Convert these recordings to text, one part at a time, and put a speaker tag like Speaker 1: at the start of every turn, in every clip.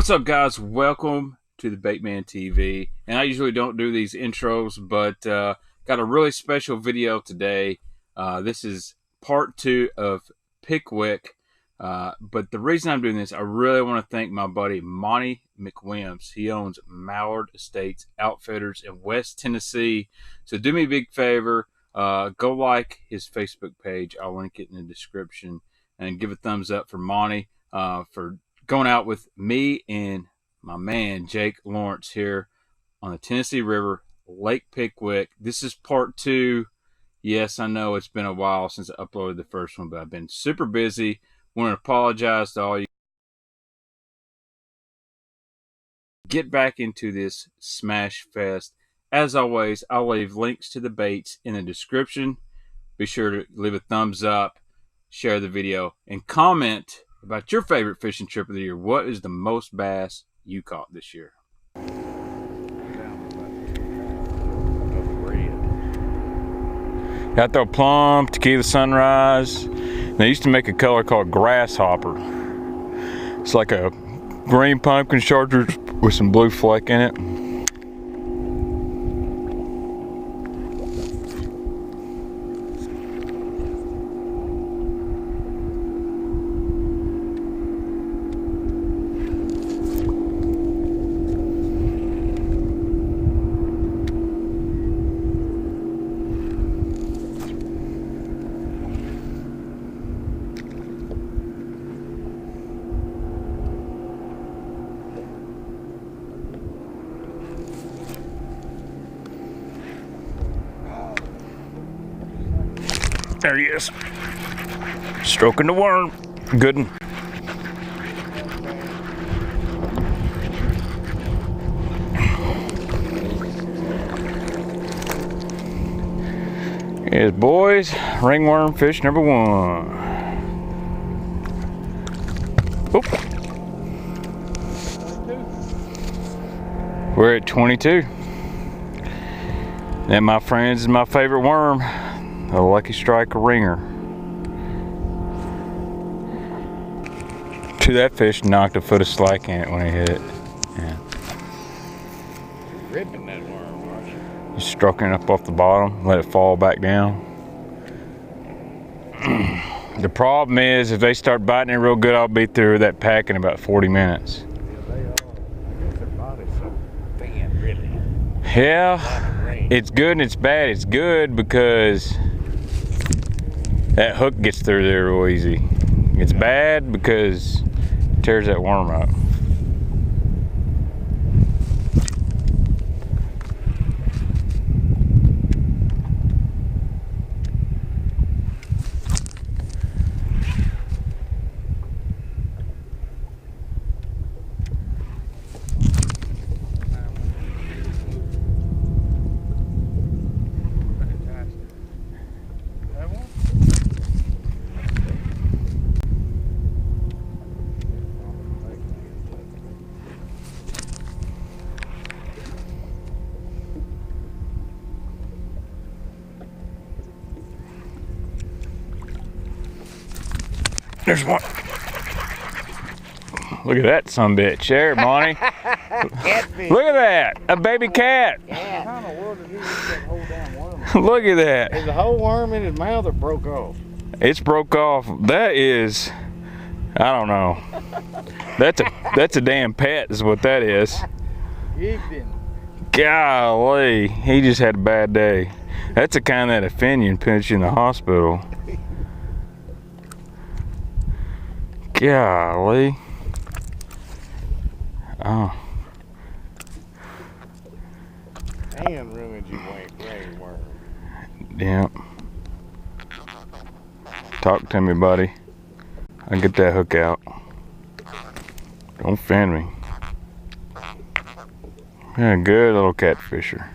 Speaker 1: What's up, guys? Welcome to the Baitman TV. And I usually don't do these intros, but got a really special video today. This is part 2 of Pickwick. But the reason I'm doing this, I really want to thank my buddy Monti Mac. He owns Mallard Estates Outfitters in West Tennessee. So do me a big favor. Go like his Facebook page. I'll link it in the description. And give a thumbs up for Monti for going out with me and my man Jake Lawrence here on the Tennessee River, Lake Pickwick. This is part 2. Yes, I know it's been a while since I uploaded the first one, but I've been super busy. Want to apologize to all you. Get back into this smash fest. As always, I'll leave links to the baits in the description. Be sure to leave a thumbs up, share the video, and comment about your favorite fishing trip of the year. What is the most bass you caught this year? I throw plum, tequila sunrise. They used to make a color called grasshopper. It's like a green pumpkin chartreuse with some blue fleck in it. There he is, stroking the worm. Good one. Here's boys, ringworm fish number 1. Oop. We're at 22. That, my friends, is my favorite worm. A Lucky Strike ringer. That fish knocked a foot of slack in it when he hit it. Yeah.
Speaker 2: Ripping that worm, aren't you?
Speaker 1: Just stroking it up off the bottom, let it fall back down. The problem is, if they start biting it real good, I'll be through that pack in about 40 minutes.
Speaker 2: Yeah, they are. I guess their body's so thin, really.
Speaker 1: Yeah, it's good and it's bad. It's good because that hook gets through there real easy. It's bad because it tears that worm up. There's one. Look at that sumbitch there, Monty. Look at that, a baby cat.
Speaker 2: Yeah. How in the world did he get that whole damn worm?
Speaker 1: Look at that.
Speaker 2: Is the whole worm in his mouth or broke off?
Speaker 1: It's broke off. That is, I don't know. That's a damn pet is what that is. Golly, he just had a bad day. That's the kind that offend you and put you in the hospital. Golly. Oh.
Speaker 2: And ruined you gray worm.
Speaker 1: Yeah. Talk to me, buddy. I'll get that hook out. Don't offend me. Yeah, good little catfisher.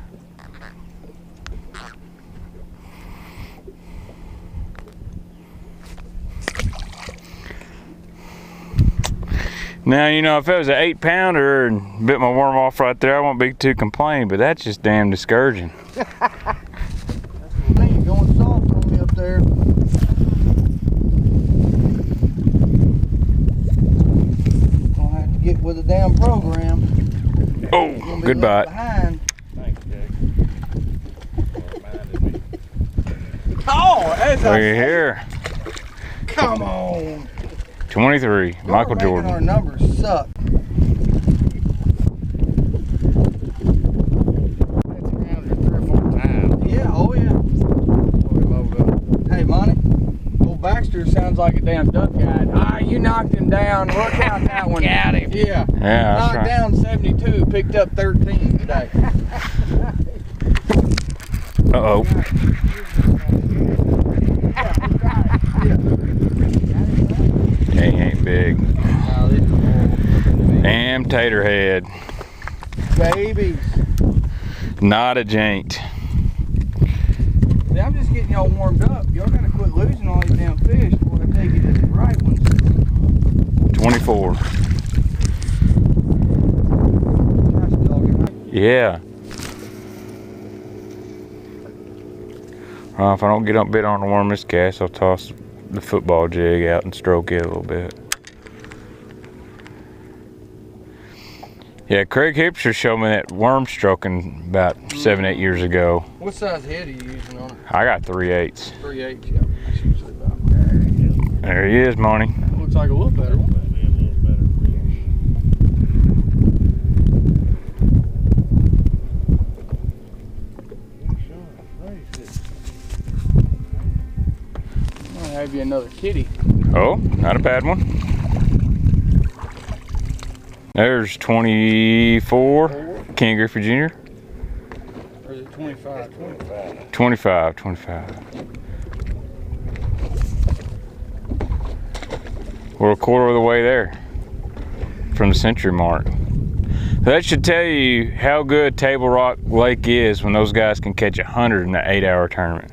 Speaker 1: Now, you know, if it was an 8-pounder and bit my worm off right there, I won't be too complaining, but that's just damn discouraging.
Speaker 2: That's the thing, going soft on me up there. Gonna have to get with the damn program.
Speaker 1: Oh, good bite.
Speaker 2: Behind.
Speaker 3: Thanks, Jake. Reminded me.
Speaker 2: Oh, that's
Speaker 1: Look at here.
Speaker 2: Come on.
Speaker 1: 23, Michael
Speaker 2: Making
Speaker 1: Jordan.
Speaker 2: Our numbers suck.
Speaker 3: That's around here 3 or 4 times.
Speaker 2: Yeah, oh yeah.
Speaker 3: Before we load up.
Speaker 2: Hey, Monty. Old Baxter sounds like a damn duck guide. Ah, you knocked him down. We'll count that one.
Speaker 3: Got him.
Speaker 2: Yeah.
Speaker 1: Yeah, that's
Speaker 2: Knocked
Speaker 1: right.
Speaker 2: down 72, picked up 13 today.
Speaker 1: Uh-oh. He ain't big.
Speaker 2: Nah, these are horrible.
Speaker 1: Damn tater head.
Speaker 2: Babies.
Speaker 1: Not a Jaint.
Speaker 2: See, I'm just getting y'all warmed up. Y'all gotta quit losing all these damn fish before I take you to the right ones.
Speaker 1: 24.
Speaker 2: Nice dog.
Speaker 1: Yeah. If I don't get up bit on the worm cast, I'll toss the football jig out and stroke it a little bit. Yeah, Craig Hipster showed me that worm stroking about 7-8 years ago.
Speaker 2: What size head are you using on it?
Speaker 1: I got 3/8.
Speaker 2: 3/8, yeah. That's usually about.
Speaker 1: There he is, Monty.
Speaker 2: Looks like a little better one.
Speaker 3: That'd be a little better fish.
Speaker 2: I'll have you another kitty.
Speaker 1: Oh, not a bad one. There's 24, Ken Griffey Jr.
Speaker 2: Or is it 25?
Speaker 3: 25.
Speaker 1: 25. We're a quarter of the way there from the century mark. That should tell you how good Table Rock Lake is when those guys can catch 100 in an 8-hour tournament.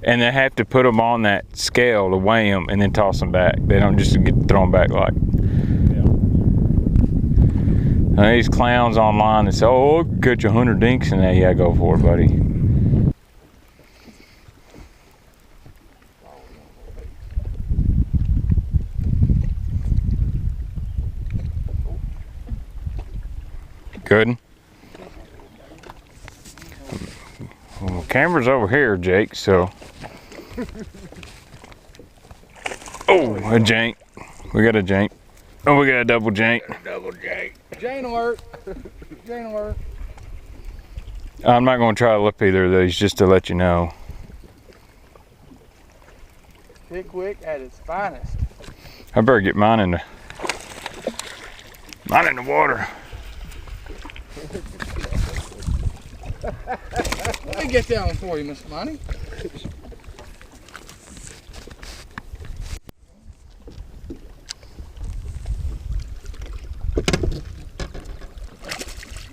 Speaker 1: And they have to put them on that scale to weigh them and then toss them back. They don't just get thrown back like. Now these clowns online that say, oh, I can catch 100 dinks in that. Yeah, go for it, buddy. Good. Well, camera's over here, Jake, so. Oh, a Jaint. We got a Jaint. Oh, we got a double Jaint.
Speaker 3: Double Jake.
Speaker 2: Jane alert. Jane alert.
Speaker 1: I'm not going to try to lip either of these just to let you know.
Speaker 2: Pickwick at its finest.
Speaker 1: I better get mine in the water.
Speaker 2: Let me get that one for you, Mr. Monty.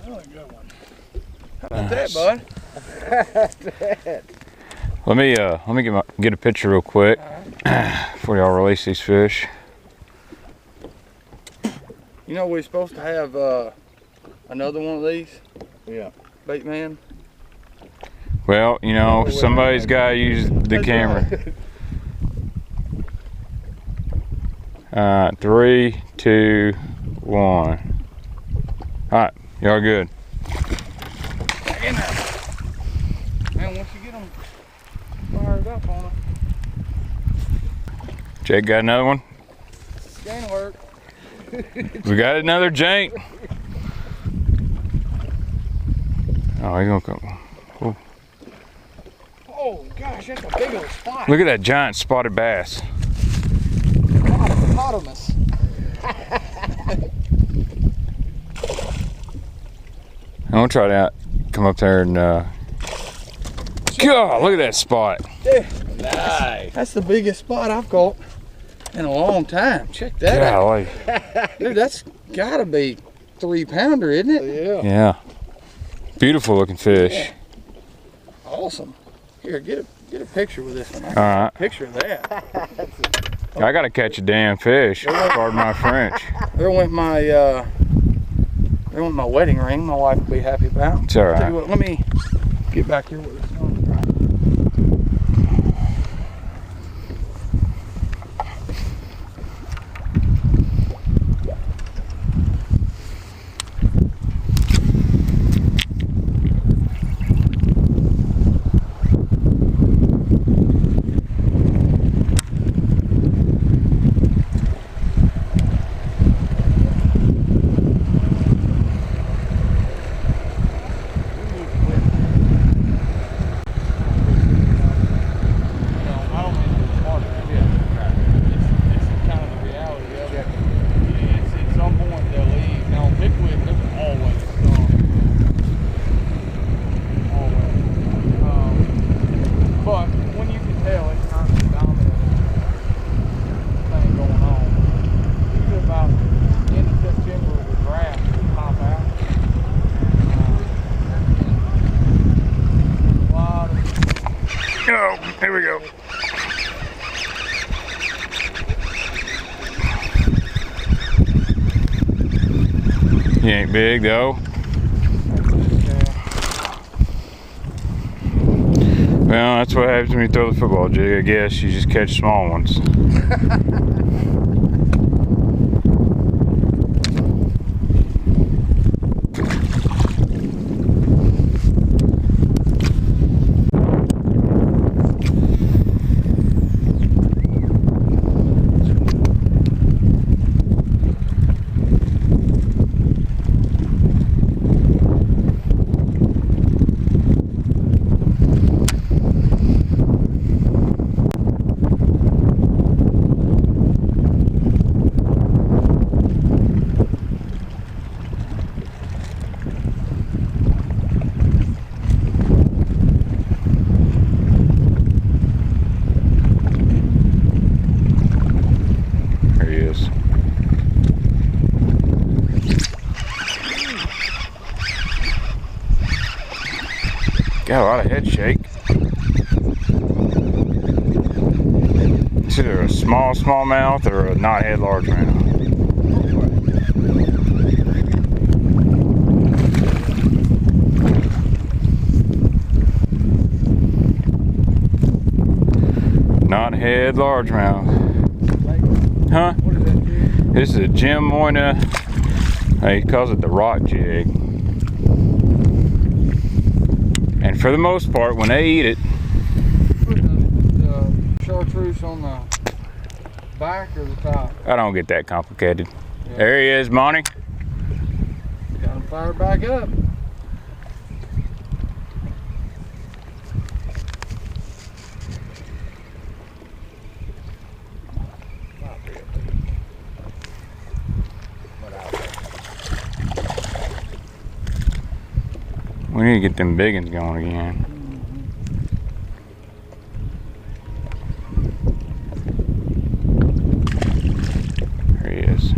Speaker 2: Another good one. How about that, bud?
Speaker 1: Let me get a picture real quick before y'all release these fish.
Speaker 2: You know we're supposed to have another one of these?
Speaker 3: Yeah.
Speaker 2: Baitman?
Speaker 1: Well, you know, somebody's got to use the
Speaker 2: That's
Speaker 1: camera.
Speaker 2: right.
Speaker 1: 3, 2, 1. All right, y'all good.
Speaker 2: Back in there. Man, once you get them fired up on it,
Speaker 1: Jake got another one.
Speaker 2: Jane alert.
Speaker 1: We got another Jaint. Oh, he's gonna come. Oh.
Speaker 2: Oh gosh, that's a big old spot.
Speaker 1: Look at that giant spotted bass.
Speaker 2: Hippopotamus.
Speaker 1: I'm gonna try to come up there and God, look at that spot.
Speaker 2: Yeah,
Speaker 3: Nice.
Speaker 2: that's the biggest spot I've caught in a long time. Check that out.
Speaker 1: Golly.
Speaker 2: Dude, that's gotta be 3-pounder, isn't it?
Speaker 3: Yeah.
Speaker 1: Yeah. Beautiful looking fish.
Speaker 2: Awesome. Here, get a picture with this one.
Speaker 1: All right.
Speaker 2: Picture of that.
Speaker 1: I gotta catch a damn fish. Pardon my French.
Speaker 2: There went my wedding ring. My wife will be happy about.
Speaker 1: It's all
Speaker 2: Tell you
Speaker 1: right.
Speaker 2: what, let me get back here with this one.
Speaker 1: Here we go. He ain't big though. Well, that's what happens when you throw the football jig, I guess. You just catch small ones. Got a lot of head shake. It's either a small mouth or a knothead largemouth. Knothead largemouth. Huh?
Speaker 2: What is that jig?
Speaker 1: This is a Jim Moyna. He calls it the rock jig. And for the most part, when they eat it,
Speaker 2: Put the chartreuse on the back or the top?
Speaker 1: I don't get that complicated.
Speaker 2: Yeah.
Speaker 1: There he is, Monty.
Speaker 2: Got him fired back up.
Speaker 1: We need to get them big ones going again. There he is.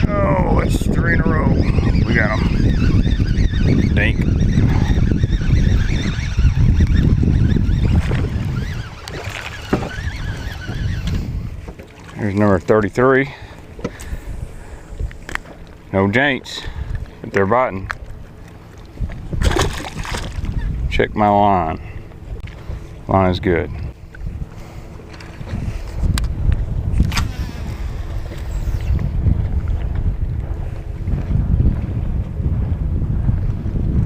Speaker 1: Oh, it's 3 in a row. We got him. Dink. Here's number 33. No Jaints. But they're biting. Check my line. Line is good.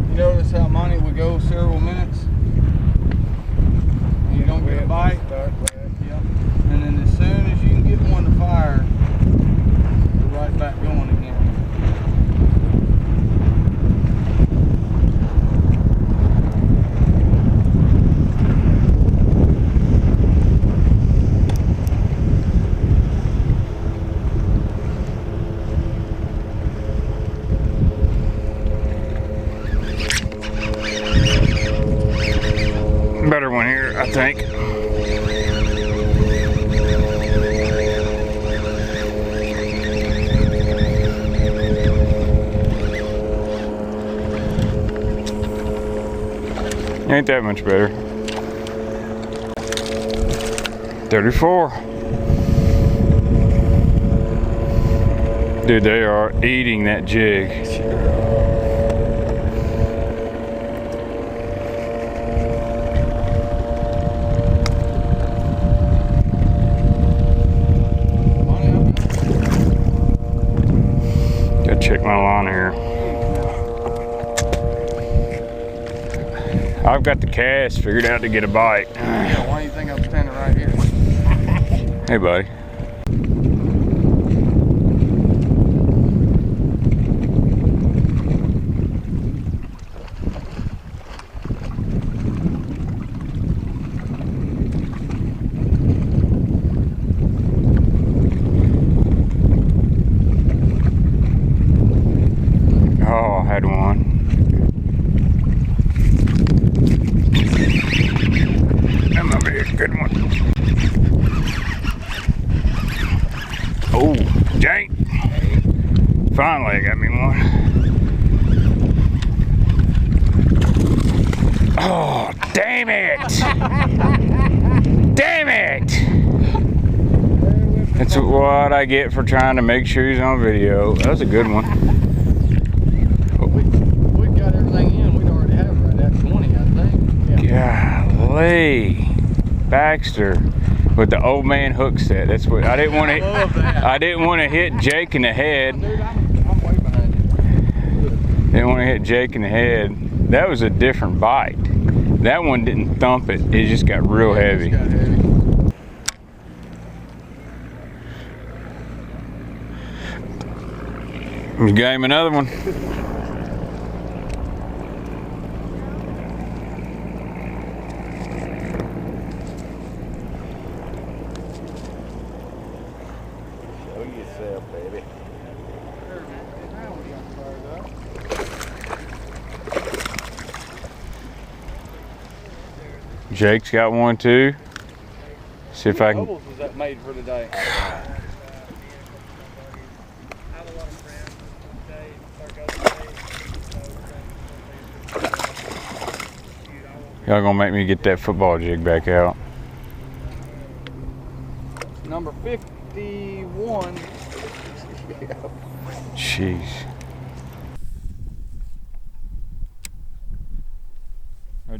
Speaker 2: You notice how Monty would go several minutes? And you don't get a bite? Yeah. And then as soon as you can get one to fire, you're right back going again.
Speaker 1: Better one here, I think. Ain't that much better. 34. Dude, they are eating that jig. Gotta check my line here. I've got the cast figured out to get a bite.
Speaker 2: Yeah, why do you think I'm standing right here?
Speaker 1: Hey, buddy. Oh, I had one. Come over here, good one. Oh, Jaint. Finally, I got me one. Oh, damn it! Damn it! That's what I get for trying to make sure he's on video. That was a good one.
Speaker 2: We got everything in. We'd already have it right at 20, I think. Yeah.
Speaker 1: Golly. Baxter with the old man hook set. That's what I didn't want to. I didn't want to hit Jake in the head.
Speaker 2: Dude, I'm way behind you.
Speaker 1: Didn't want to hit Jake in the head. That was a different bite. That one didn't thump it. It just got real heavy.
Speaker 2: It just got heavy.
Speaker 1: Game another one.
Speaker 3: Show yourself, baby.
Speaker 2: Now we got fired up.
Speaker 1: Jake's got one too. See if I can.
Speaker 2: Bubbles was that made for today?
Speaker 1: Y'all gonna make me get that football jig back out.
Speaker 2: Number 51.
Speaker 1: Jeez.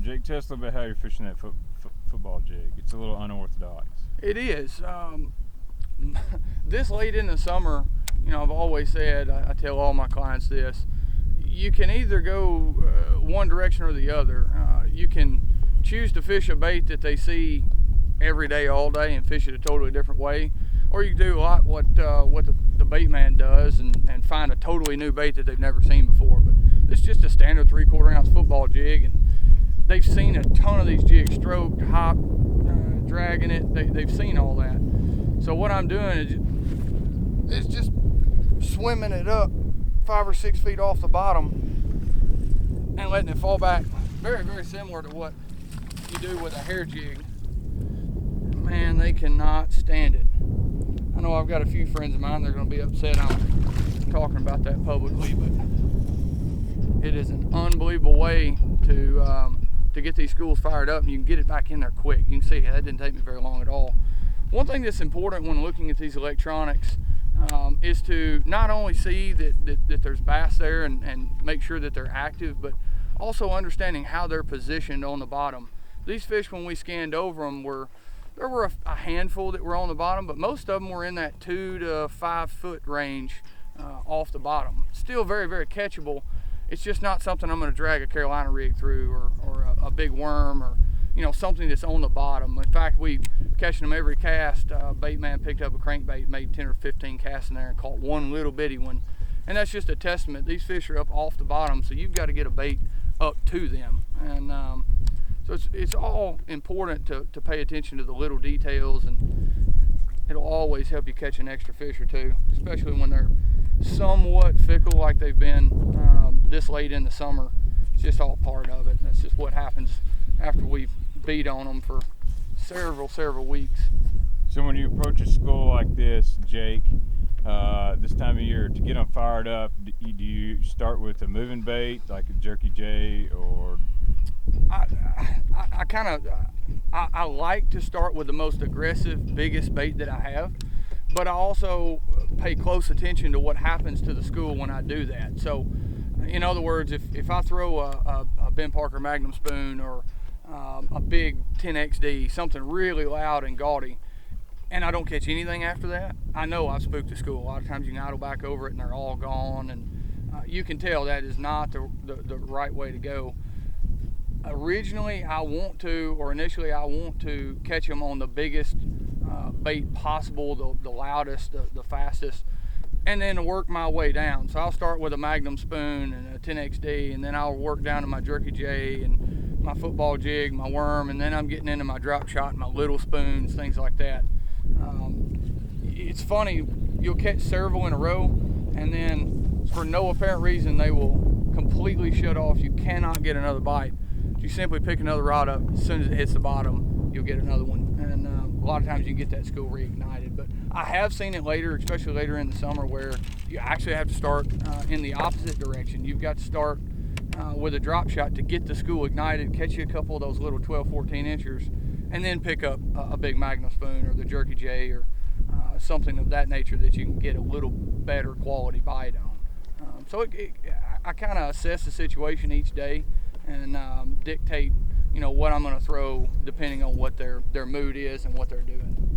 Speaker 1: Jake, tell us a little bit how you're fishing that football jig. It's a little unorthodox.
Speaker 2: It is. This late in the summer, you know, I've always said, I tell all my clients this, you can either go one direction or the other. You can choose to fish a bait that they see every day, all day, and fish it a totally different way, or you can do a lot what the bait man does and find a totally new bait that they've never seen before. But this is just a standard 3/4 ounce football jig, and they've seen a ton of these jigs stroked, hop, dragging it. They've seen all that. So what I'm doing is just swimming it up 5 or 6 feet off the bottom and letting it fall back. Very, very similar to what you do with a hair jig. Man, they cannot stand it. I know I've got a few friends of mine, they're going to be upset I'm talking about that publicly, but it is an unbelievable way to get these schools fired up, and you can get it back in there quick. You can see that didn't take me very long at all. One thing that's important when looking at these electronics is to not only see that there's bass there and make sure that they're active, but also understanding how they're positioned on the bottom. These fish, when we scanned over them, there were a handful that were on the bottom, but most of them were in that 2 to 5 foot range off the bottom. Still very, very catchable. It's just not something I'm going to drag a Carolina rig through, or a big worm, or something that's on the bottom. In fact, we catching them every cast. Baitman picked up a crankbait, made 10 or 15 casts in there, and caught one little bitty one. And that's just a testament. These fish are up off the bottom, so you've got to get a bait up to them. And so it's all important to pay attention to the little details, and it'll always help you catch an extra fish or two, especially when they're somewhat fickle like they've been this late in the summer. It's just all part of it. That's just what happens after we've beat on them for several weeks.
Speaker 1: So when you approach a school like this, Jake, this time of year, to get them fired up, do you start with a moving bait like a jerky J, or?
Speaker 2: I like to start with the most aggressive, biggest bait that I have, but I also pay close attention to what happens to the school when I do that. So, in other words, if I throw a Ben Parker Magnum spoon, or a big 10XD, something really loud and gaudy, and I don't catch anything after that, I know I've spooked the school. A lot of times you can idle back over it and they're all gone, and you can tell that is not the right way to go. Initially I want to catch them on the biggest bait possible, the loudest, the fastest, and then work my way down. So I'll start with a Magnum spoon and a 10XD, and then I'll work down to my jerky J and my football jig, my worm, and then I'm getting into my drop shot, my little spoons, things like that. It's funny, you'll catch several in a row, and then for no apparent reason they will completely shut off. You cannot get another bite. You simply pick another rod up, as soon as it hits the bottom, you'll get another one. And a lot of times you can get that school reignited. But I have seen it later, especially later in the summer, where you actually have to start in the opposite direction. You've got to start with a drop shot to get the school ignited, catch you a couple of those little 12, 14 inchers, and then pick up a big Magnum spoon or the Jerky J or something of that nature that you can get a little better quality bite on. So I kind of assess the situation each day and dictate, what I'm going to throw depending on what their mood is and what they're doing.